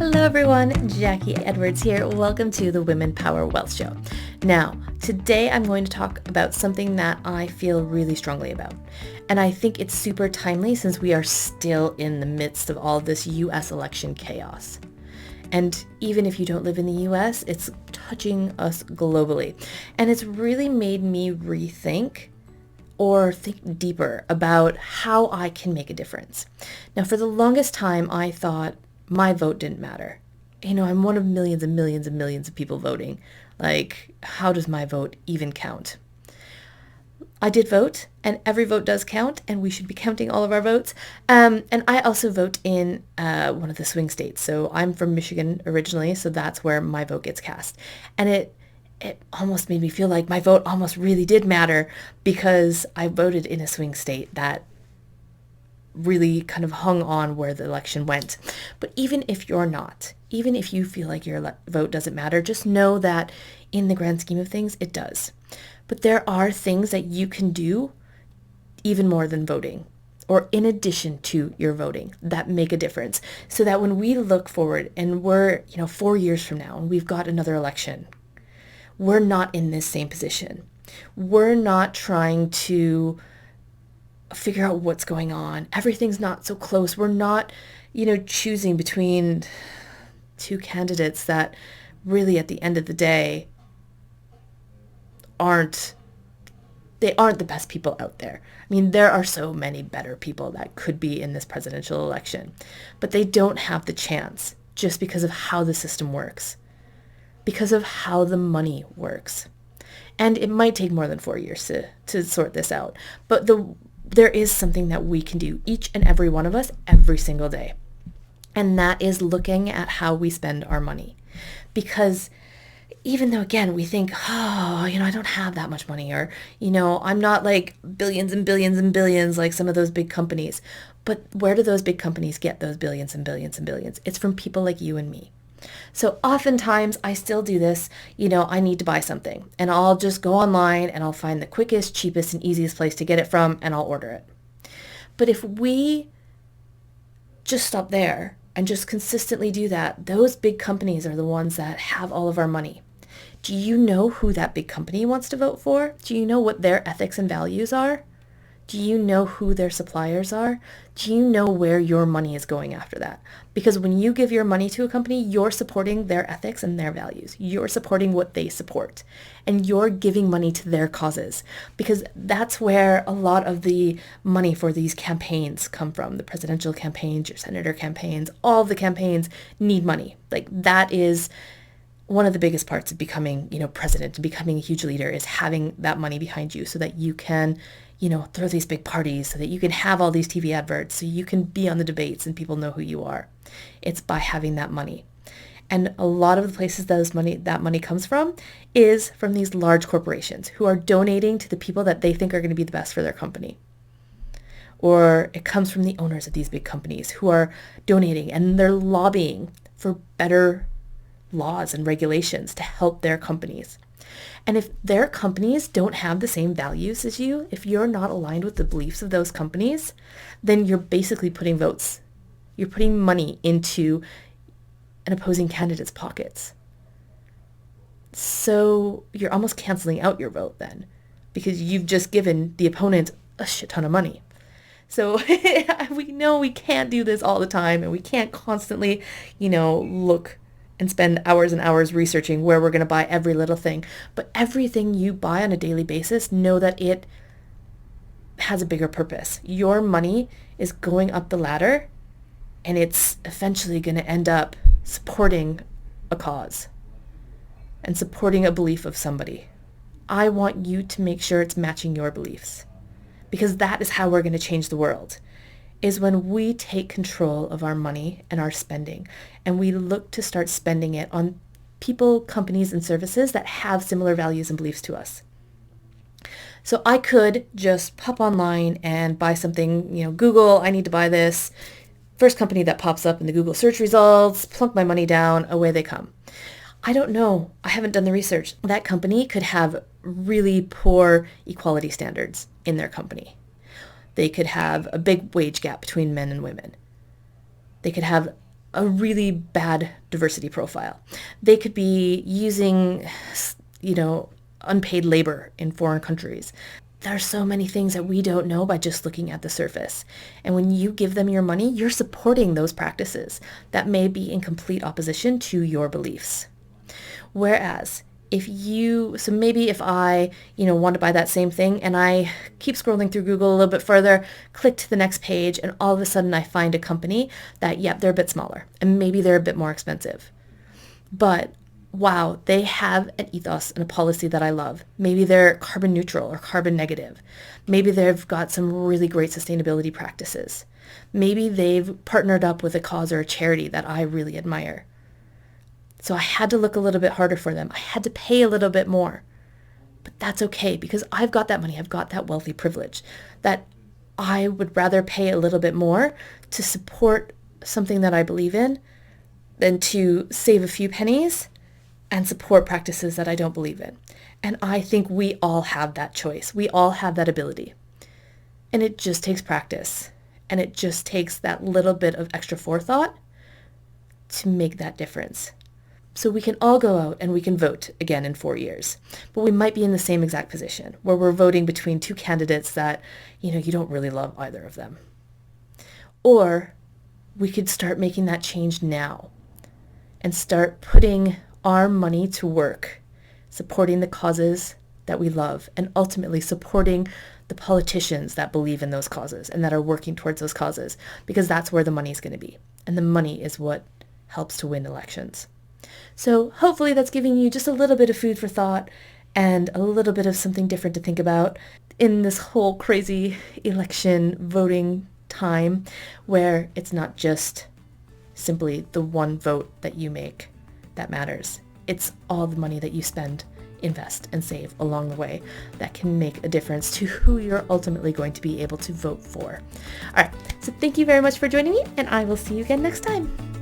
Hello everyone, Jackie Edwards here. Welcome to the Women Power Wealth Show. Now, today I'm going to talk about something that I feel really strongly about. And I think it's super timely since we are still in the midst of all this US election chaos. And even if you don't live in the US, it's touching us globally. And it's really made me rethink or think deeper about how I can make a difference. Now, for the longest time, I thought my vote didn't matter. I'm one of millions and millions and millions of people voting. Like, how does my vote even count? I did vote, and every vote does count, and we should be counting all of our votes. And I also vote in one of the swing states. So I'm from Michigan originally, so that's where my vote gets cast. And it almost made me feel like my vote almost really did matter because I voted in a swing state that really kind of hung on where the election went. But even if you're not, even if you feel like your vote doesn't matter, just know that in the grand scheme of things, it does. But there are things that you can do even more than voting, or in addition to your voting, that make a difference. So that when we look forward and we're, 4 years from now and we've got another election, we're not in this same position. We're not trying to figure out what's going on. Everything's not so close. We're not, choosing between two candidates that really at the end of the day aren't the best people out there. I mean, there are so many better people that could be in this presidential election, but they don't have the chance just because of how the system works, because of how the money works. And it might take more than 4 years to sort this out, but there is something that we can do, each and every one of us, every single day. And that is looking at how we spend our money. Because even though, again, we think, I don't have that much money, or, I'm not like billions and billions and billions like some of those big companies. But where do those big companies get those billions and billions and billions? It's from people like you and me. So oftentimes I still do this, I need to buy something and I'll just go online and I'll find the quickest, cheapest, and easiest place to get it from and I'll order it. But if we just stop there and just consistently do that, those big companies are the ones that have all of our money. Do you know who that big company wants to vote for? Do you know what their ethics and values are? Do you know who their suppliers are? Do you know where your money is going after that? Because when you give your money to a company, you're supporting their ethics and their values. You're supporting what they support. And you're giving money to their causes. Because that's where a lot of the money for these campaigns come from. The presidential campaigns, your senator campaigns, all of the campaigns need money. Like, that is one of the biggest parts of becoming, president and becoming a huge leader, is having that money behind you so that you can throw these big parties, so that you can have all these TV adverts, so you can be on the debates and people know who you are. It's by having that money. And a lot of the places that money comes from is from these large corporations who are donating to the people that they think are going to be the best for their company. Or it comes from the owners of these big companies who are donating and they're lobbying for better laws and regulations to help their companies. And if their companies don't have the same values as you, if you're not aligned with the beliefs of those companies, then you're basically putting votes. You're putting money into an opposing candidate's pockets. So you're almost canceling out your vote then, because you've just given the opponent a shit ton of money. So we know we can't do this all the time, and we can't constantly, look and spend hours and hours researching where we're going to buy every little thing. But everything you buy on a daily basis, know that it has a bigger purpose. Your money is going up the ladder, and it's eventually going to end up supporting a cause and supporting a belief of somebody. I want you to make sure it's matching your beliefs, because that is how we're going to change the world. Is when we take control of our money and our spending, and we look to start spending it on people, companies, and services that have similar values and beliefs to us. So I could just pop online and buy something, Google, I need to buy this. First company that pops up in the Google search results, plunk my money down, away they come. I don't know. I haven't done the research. That company could have really poor equality standards in their company. They could have a big wage gap between men and women. They could have a really bad diversity profile. They could be using, unpaid labor in foreign countries. There are so many things that we don't know by just looking at the surface. And when you give them your money, you're supporting those practices that may be in complete opposition to your beliefs. Whereas maybe if I, want to buy that same thing and I keep scrolling through Google a little bit further, click to the next page, and all of a sudden I find a company that, they're a bit smaller and maybe they're a bit more expensive. But wow, they have an ethos and a policy that I love. Maybe they're carbon neutral or carbon negative. Maybe they've got some really great sustainability practices. Maybe they've partnered up with a cause or a charity that I really admire. So I had to look a little bit harder for them. I had to pay a little bit more. But that's okay because I've got that money. I've got that wealthy privilege that I would rather pay a little bit more to support something that I believe in than to save a few pennies and support practices that I don't believe in. And I think we all have that choice. We all have that ability. And it just takes practice. And it just takes that little bit of extra forethought to make that difference. So we can all go out and we can vote again in 4 years. But we might be in the same exact position where we're voting between two candidates that, you don't really love either of them. Or we could start making that change now and start putting our money to work, supporting the causes that we love, and ultimately supporting the politicians that believe in those causes and that are working towards those causes, because that's where the money is going to be. And the money is what helps to win elections. So hopefully that's giving you just a little bit of food for thought and a little bit of something different to think about in this whole crazy election voting time where it's not just simply the one vote that you make that matters. It's all the money that you spend, invest, and save along the way that can make a difference to who you're ultimately going to be able to vote for. All right, so thank you very much for joining me, and I will see you again next time.